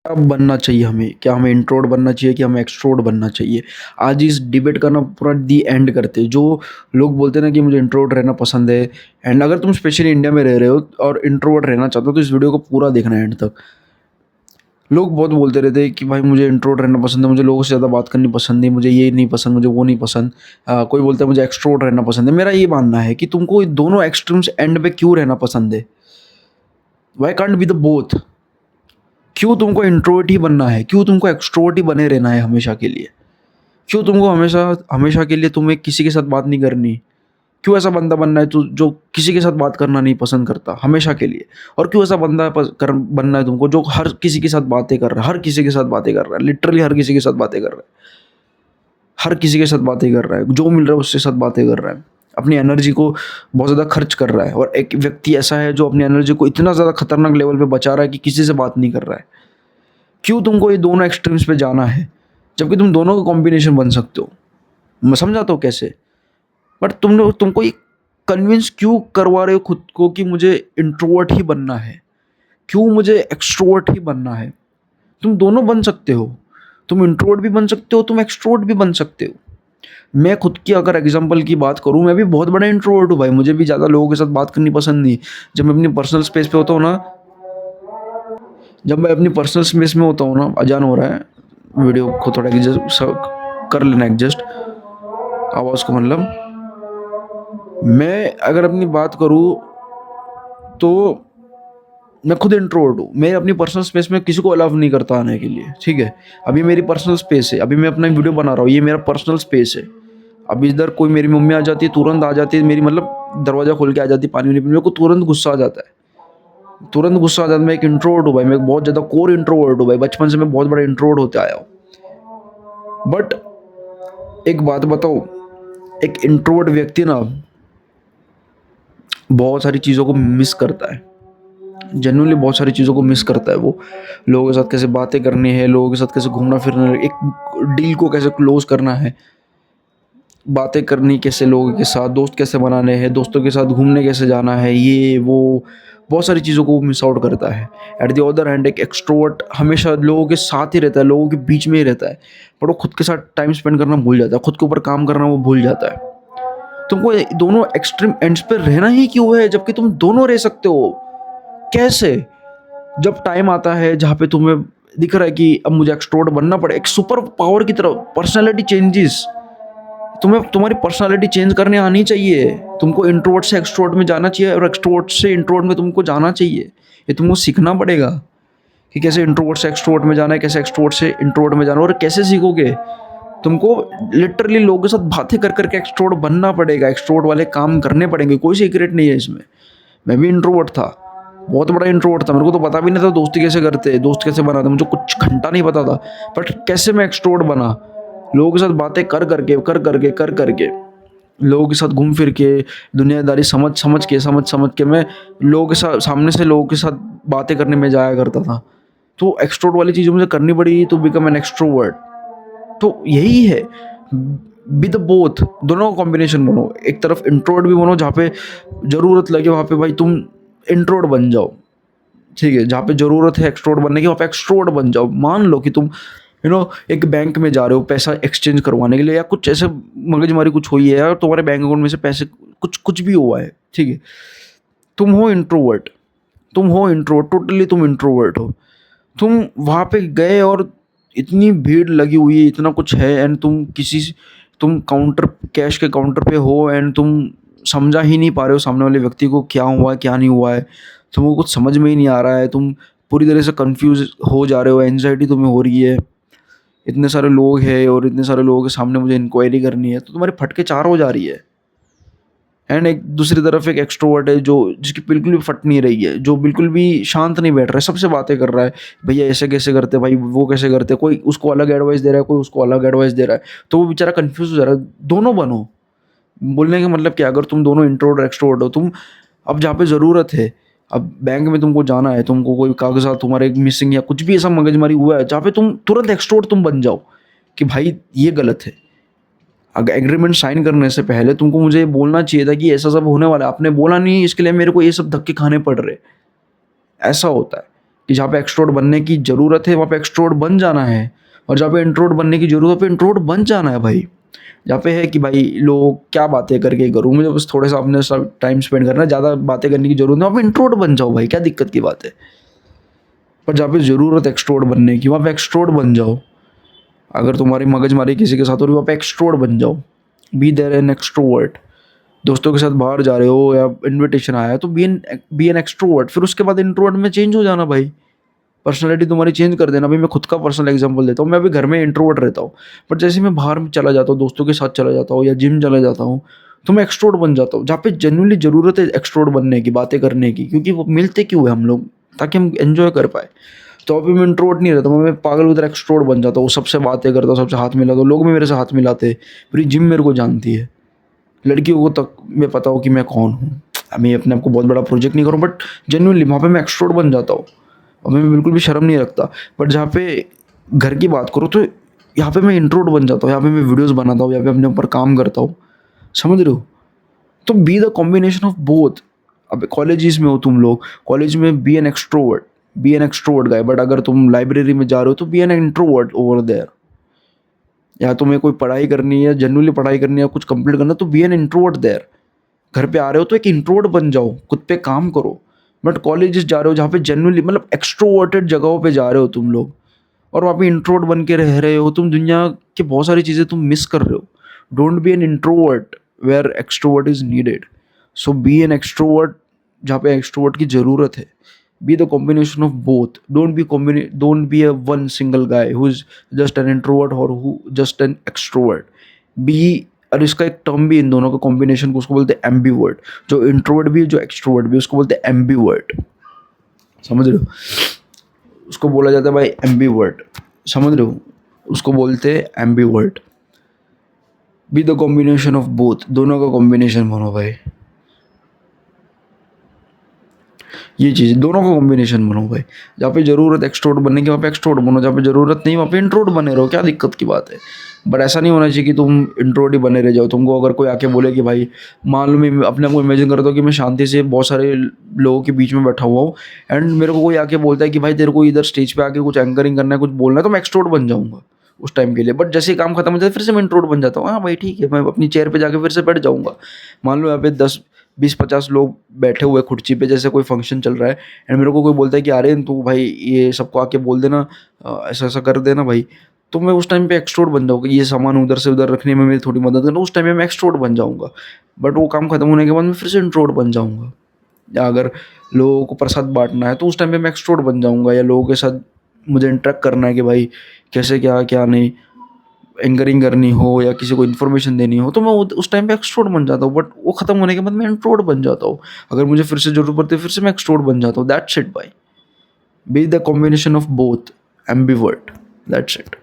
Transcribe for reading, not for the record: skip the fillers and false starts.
अब बनना चाहिए हमें? क्या हमें इंट्रोवर्ट बनना चाहिए कि हमें एक्सट्रोवर्ट बनना चाहिए? आज इस डिबेट का ना पूरा दी एंड करते हैं। जो लोग बोलते हैं ना कि मुझे इंट्रोवर्ट रहना पसंद है, एंड अगर तुम स्पेशली इंडिया में रह रहे हो और इंट्रोवर्ट रहना चाहते हो तो इस वीडियो को पूरा देखना है एंड तक। लोग बहुत बोलते रहते हैं कि भाई मुझे इंट्रोवर्ट रहना पसंद है, मुझे लोगों से ज़्यादा बात करनी पसंद नहीं, मुझे ये नहीं पसंद, मुझे वो नहीं पसंद। कोई बोलता है मुझे एक्सट्रोवर्ट रहना पसंद है। मेरा ये मानना है कि तुमको दोनों एक्सट्रीम्स एंड पे क्यों रहना पसंद है? Why can't be the both? क्यों तुमको इंट्रोवर्ट ही बनना है? क्यों तुमको एक्सट्रोवर्ट ही बने रहना है हमेशा के लिए? क्यों तुमको हमेशा हमेशा के लिए तुम्हें किसी के साथ बात नहीं करनी? क्यों ऐसा बंदा बनना है जो किसी के साथ बात करना नहीं पसंद करता हमेशा के लिए? और क्यों ऐसा बनना है तुमको जो हर किसी के साथ बातें कर रहा है, हर किसी के साथ बातें कर रहा है, लिटरली हर किसी के साथ बातें कर रहा है, हर किसी के साथ बातें कर रहा है, जो मिल रहा है उसके साथ बातें कर रहा है, अपनी एनर्जी को बहुत ज़्यादा खर्च कर रहा है। और एक व्यक्ति ऐसा है जो अपनी एनर्जी को इतना ज़्यादा खतरनाक लेवल पे बचा रहा है कि किसी से बात नहीं कर रहा है। क्यों तुमको ये दोनों एक्सट्रीम्स पे जाना है जबकि तुम दोनों का कॉम्बिनेशन बन सकते हो? मैं समझाता हूँ कैसे। बट तुमको ये कन्विंस क्यों करवा रहे हो खुद को कि मुझे इंट्रोवर्ट ही बनना है? क्यों मुझे एक्सट्रोवर्ट ही बनना है? तुम दोनों बन सकते हो। तुम इंट्रोवर्ट भी बन सकते हो, तुम एक्सट्रोवर्ट भी बन सकते हो। मैं खुद की अगर एग्जांपल की बात करूँ, मैं भी बहुत बड़ा इंट्रोवर्ट हूँ भाई। मुझे भी ज़्यादा लोगों के साथ बात करनी पसंद नहीं। जब मैं अपनी पर्सनल स्पेस पे होता हूँ ना, जब मैं अपनी पर्सनल स्पेस में होता हूँ ना, अजान हो रहा है, वीडियो को थोड़ा एडजस्ट कर लेना, एडजस्ट आवाज़ को। मतलब मैं अगर अपनी बात करूँ तो मैं खुद इंट्रोवर्ट हूँ। मैं अपनी पर्सनल स्पेस में किसी को अलाउ नहीं करता आने के लिए, ठीक है? अभी मेरी पर्सनल स्पेस है, अभी मैं अपना वीडियो बना रहा हूँ, ये मेरा पर्सनल स्पेस है। अभी इधर कोई मेरी मम्मी आ जाती है, तुरंत आ जाती है मेरी, मतलब दरवाज़ा खोल के आ जाती है पानी वानी पीने, मेरे को तुरंत गुस्सा आ जाता है। तुरंत गुस्सा आ जाता है। मैं एक इंट्रोवर्ट हूँ भाई, मैं एक बहुत ज़्यादा कोर इंट्रोवर्ट हूँ भाई। बचपन से मैं बहुत बड़ा इंट्रोवर्ट होते आया हूँ। बट एक बात बताऊँ, एक इंट्रोवर्ट व्यक्ति ना बहुत सारी चीज़ों को मिस करता है। जेन्युइनली बहुत सारी चीज़ों को मिस करता है वो। लोगों के साथ कैसे बातें करनी है, लोगों के साथ कैसे घूमना फिरना है, एक डील को कैसे क्लोज करना है, बातें करनी कैसे लोगों के साथ, दोस्त कैसे बनाने हैं, दोस्तों के साथ घूमने कैसे जाना है, ये वो बहुत सारी चीज़ों को वो मिस आउट करता है। एट द अदर हैंड एक एक्सट्रोवर्ट हमेशा लोगों के साथ ही रहता है, लोगों के बीच में ही रहता है, पर वो खुद के साथ टाइम स्पेंड करना भूल जाता है, खुद के ऊपर काम करना वो भूल जाता है। तुमको दोनों एक्सट्रीम एंड्स पे रहना ही क्यों है जबकि तुम दोनों रह सकते हो? कैसे? जब टाइम आता है जहाँ पे तुम्हें दिख रहा है कि अब मुझे एक्सट्रोवर्ट बनना पड़े, एक सुपर पावर की तरह पर्सनैलिटी चेंजेस, तुम्हें तुम्हारी पर्सनैलिटी चेंज करने आनी चाहिए। तुमको इंट्रोवर्ट से एक्सट्रोवर्ट में जाना चाहिए और एक्सट्रोवर्ट से इंट्रोवर्ट में तुमको जाना चाहिए। ये तुमको सीखना पड़ेगा कि कैसे इंट्रोवर्ट से एक्सट्रोवर्ट में जाना है, कैसे एक्सट्रोवर्ट से इंट्रोवर्ट में जाना है। और कैसे सीखोगे? तुमको लिटरली लोगों के साथ बातें कर करके एक्सट्रोवर्ट बनना पड़ेगा, एक्सट्रोवर्ट वाले काम करने पड़ेंगे। कोई सीक्रेट नहीं है इसमें। मैं भी इंट्रोवर्ट था, बहुत बड़ा इंट्रोवर्ट था। मेरे को तो पता भी नहीं था दोस्ती कैसे करते, दोस्त कैसे बनाते, मुझे कुछ घंटा नहीं पता था। बट कैसे मैं एक्सट्रोवर्ट बना, लोगों के साथ बातें कर करके लोगों के साथ घूम फिर के, दुनियादारी समझ समझ के मैं लोगों के साथ, सामने से लोगों के साथ बातें करने में जाया करता था। तो एक्सट्रोवर्ट वाली चीज़ें मुझे करनी पड़ी टू बिकम एन एक्सट्रोवर्ट। तो यही है, बी द बोथ, दोनों का कॉम्बिनेशन बनो। एक तरफ इंट्रोवर्ट भी बनो, जहाँ पे ज़रूरत लगे वहाँ पे भाई तुम इंट्रोवर्ट बन जाओ, ठीक है? जहाँ पे ज़रूरत है एक्सट्रोवर्ट बनने की, वहाँ पे एक्सट्रोवर्ट बन जाओ। मान लो कि तुम एक बैंक में जा रहे हो पैसा एक्सचेंज करवाने के लिए, या कुछ ऐसे मगजमारी कुछ हुई है, या तुम्हारे बैंक अकाउंट में से पैसे कुछ कुछ भी हुआ है, ठीक है? तुम हो इंट्रोवर्ट, टोटली तुम इंट्रोवर्ट हो। तुम वहाँ पे गए और इतनी भीड़ लगी हुई है, इतना कुछ है, एंड तुम काउंटर, कैश के काउंटर पे हो, एंड तुम समझा ही नहीं पा रहे हो सामने वाले व्यक्ति को क्या हुआ है क्या नहीं हुआ है। तुमको कुछ समझ में ही नहीं आ रहा है, तुम पूरी तरह से कंफ्यूज हो जा रहे हो, एंजाइटी तुम्हें हो रही है। इतने सारे लोग हैं और इतने सारे लोगों के सामने मुझे इंक्वायरी करनी है, तो तुम्हारी फटके चार हो जा रही है। एंड एक दूसरी तरफ एक एक्सट्रोवर्ट है जो जिसकी बिल्कुल भी फट नहीं रही है, जो बिल्कुल भी शांत नहीं बैठ रहा है, सबसे बातें कर रहा है, भैया ऐसे कैसे करते, भाई वो कैसे करते, कोई उसको अलग एडवाइस दे रहा है, कोई उसको अलग एडवाइस दे रहा है। तो वो बेचारा कंफ्यूज हो जा रहा है। दोनों बनो। बोलने का मतलब क्या, अगर तुम दोनों इंट्रोवर्ट और एक्सट्रोवर्ट हो, तुम अब जहाँ पे ज़रूरत है, अब बैंक में तुमको जाना है, तुमको कोई कागजात तुम्हारे मिसिंग या कुछ भी ऐसा मगजमारी हुआ है जहाँ पे तुम तुरंत एक्सट्रोवर्ट तुम बन जाओ कि भाई ये गलत है। अगर एग्रीमेंट साइन करने से पहले तुमको मुझे बोलना चाहिए था कि ऐसा सब होने वाला है, आपने बोला नहीं, इसके लिए मेरे को ये सब धक्के खाने पड़ रहे। ऐसा होता है। कि जहाँ पे एक्सट्रोवर्ट बनने की ज़रूरत है वहाँ पे एक्सट्रोवर्ट बन जाना है, और जहाँ पे इंट्रोवर्ट बनने की ज़रूरत है पे इंट्रोवर्ट बन जाना है भाई। जहाँ पे है कि भाई लोग क्या बातें करके करूँ, मुझे बस थोड़ा सा अपने साथ टाइम स्पेंड करना है, ज़्यादा बातें करने की ज़रूरत नहीं, वहाँ पे इंट्रोवर्ट बन जाओ भाई, क्या दिक्कत की बात है। पर जहाँ पे ज़रूरत है एक्सट्रोवर्ट बनने की वहाँ पे एक्सट्रोवर्ट बन जाओ। अगर तुम्हारी मगजमारी किसी के साथ हो रही है वहाँ पे एक्सट्रोवर्ट बन जाओ। Be there an extrovert. दोस्तों के साथ बाहर जा रहे हो या इनविटेशन आया है तो बी एन एक्सट्रोवर्ट, फिर उसके बाद इंट्रोवर्ट में चेंज हो जाना भाई। पर्सनैलिटी तुम्हारी चेंज कर देना। भाई मैं खुद का पर्सनल एग्जांपल देता हूँ, मैं अभी घर में इंट्रोवर्ट रहता हूँ, बट जैसे मैं बाहर में चला जाता हूँ, दोस्तों के साथ चला जाता हूँ या जिम चला जाता हूँ, तो मैं एक्सट्रोवर्ट बन जाता हूँ। जहाँ पे जेन्युइनली ज़रूरत है एक्सट्रोवर्ट बनने की, बातें करने की, क्योंकि वो मिलते क्यों है हम लोग, ताकि हम एन्जॉय कर पाए। तो अभी मैं इंट्रोवर्ट नहीं रहता, मैं पागल उधर एक्सट्रोवर्ट बन जाता हूँ, सबसे बातें करता हूँ, सबसे हाथ मिलाता हूँ, लोग भी मेरे से हाथ मिलाते हैं, पूरी जिम मेरे को जानती है, लड़कियों को तक मैं पता हो कि मैं कौन हूँ। मैं अपने आप को बहुत बड़ा प्रोजेक्ट नहीं करूँ, बट जेन्युइनली वहाँ पे मैं एक्सट्रोवर्ट बन जाता हूँ और मैं बिल्कुल भी शर्म नहीं रखता। बट जहाँ पे घर की बात करो तो यहाँ पे मैं इंट्रोवर्ट बन जाता हूँ, यहाँ पे मैं वीडियोस बनाता हूँ, यहाँ पे अपने ऊपर काम करता हूँ, समझ रहे हो। तो be the combination of both. अब कॉलेजेस में हो तुम लोग, कॉलेज में be an extrovert guy, but अगर तुम लाइब्रेरी में जा रहे हो तो be an introvert over there. या तुम्हें कोई पढ़ाई करनी है, जनरली पढ़ाई करनी है, कुछ कंप्लीट करना, तो बी एन इंट्रोवर्ट देयर। घर पे आ रहे हो तो एक इंट्रोवर्ट बन जाओ, खुद पे काम करो। बट कॉलेजेस जा रहे हो जहाँ पे जनरली मतलब एक्सट्रोवर्टेड जगहों पे जा रहे हो तुम लोग, और वहाँ पे इंट्रोवर्ट बन के रह रहे हो, तुम दुनिया की बहुत सारी चीज़ें तुम मिस कर रहे हो। Don't be an introvert where extrovert is needed. So be an extrovert जहाँ पे एक्सट्रोवर्ट की ज़रूरत है। Be the combination of both. Don't be a one single guy who is just an introvert और who just an extrovert. Be, और इसका एक term भी इन दोनों का कॉम्बिनेशन को उसको बोलते हैं एम्बीवर्ट। जो इंट्रोवर्ट भी है जो एक्सट्रोवर्ट भी है उसको बोलते हैं एम्बीवर्ट, समझ रहे हो। उसको बोला जाता है भाई एम्बीवर्ट, समझ रहे हो, उसको बोलते हैं ambivert. B the combination of both, दोनों का कॉम्बिनेशन बनो भाई। ये चीज़ दोनों का कॉम्बिनेशन बनो भाई। जहाँ पे ज़रूरत एक्सट्रोवर्ट बनने की वहाँ पे एक्सट्रोवर्ट बनो, जहाँ पे ज़रूरत नहीं वहाँ पे इंट्रोवर्ट बने रहो, क्या दिक्कत की बात है। बट ऐसा नहीं होना चाहिए कि तुम इंट्रोवर्ट ही बने रह जाओ। तुमको अगर कोई आके बोले कि भाई, मान लो मैं अपने आप को इमेजिन करता हूँ कि मैं शांति से बहुत सारे लोगों के बीच में बैठा हुआ हूँ, एंड मेरे को कोई आके बोलता है कि भाई तेरे को इधर स्टेज पे आके कुछ एंकरिंग करना है, कुछ बोलना है, तो मैं एक्सट्रोवर्ट बन जाऊँगा उस टाइम के लिए। बट जैसे ही काम खत्म हो जाता है फिर से मैं इंट्रोवर्ट बन जाता हूँ। हाँ भाई ठीक है, मैं अपनी चेयर पे जाके फिर से बैठ जाऊँगा। मान लो यहाँ पे 10 20 50 लोग बैठे हुए कुर्सी पे, जैसे कोई फंक्शन चल रहा है, एंड मेरे को कोई बोलता है कि अरे तू भाई ये सबको आके बोल देना, ऐसा ऐसा कर देना भाई, तो मैं उस टाइम पे एक्सट्रोवर्ट बन जाऊँगा। ये सामान उधर से उधर रखने में मेरी थोड़ी मदद करना, उस टाइम पे मैं एक्सट्रोवर्ट बन जाऊँगा। बट वो काम खत्म होने के बाद मैं फिर से इंट्रोवर्ट बन जाऊँगा। या अगर लोगों को प्रसाद बांटना है तो उस टाइम पे मैं एक्सट्रोवर्ट बन जाऊँगा, या लोगों के साथ मुझे इंटरेक्ट करना है कि भाई कैसे क्या क्या नहीं, एंकरिंग करनी हो या किसी को इन्फॉर्मेशन देनी हो, तो मैं उस टाइम पे एक्सट्रोवर्ट बन जाता हूँ। बट वो खत्म होने के बाद मैं इंट्रोवर्ट बन जाता हूँ। अगर मुझे फिर से जरूरत पड़ती है फिर से मैं एक्सट्रोवर्ट बन जाता हूँ। दैट्स इट भाई। B the combination of both, ambivert, that's it.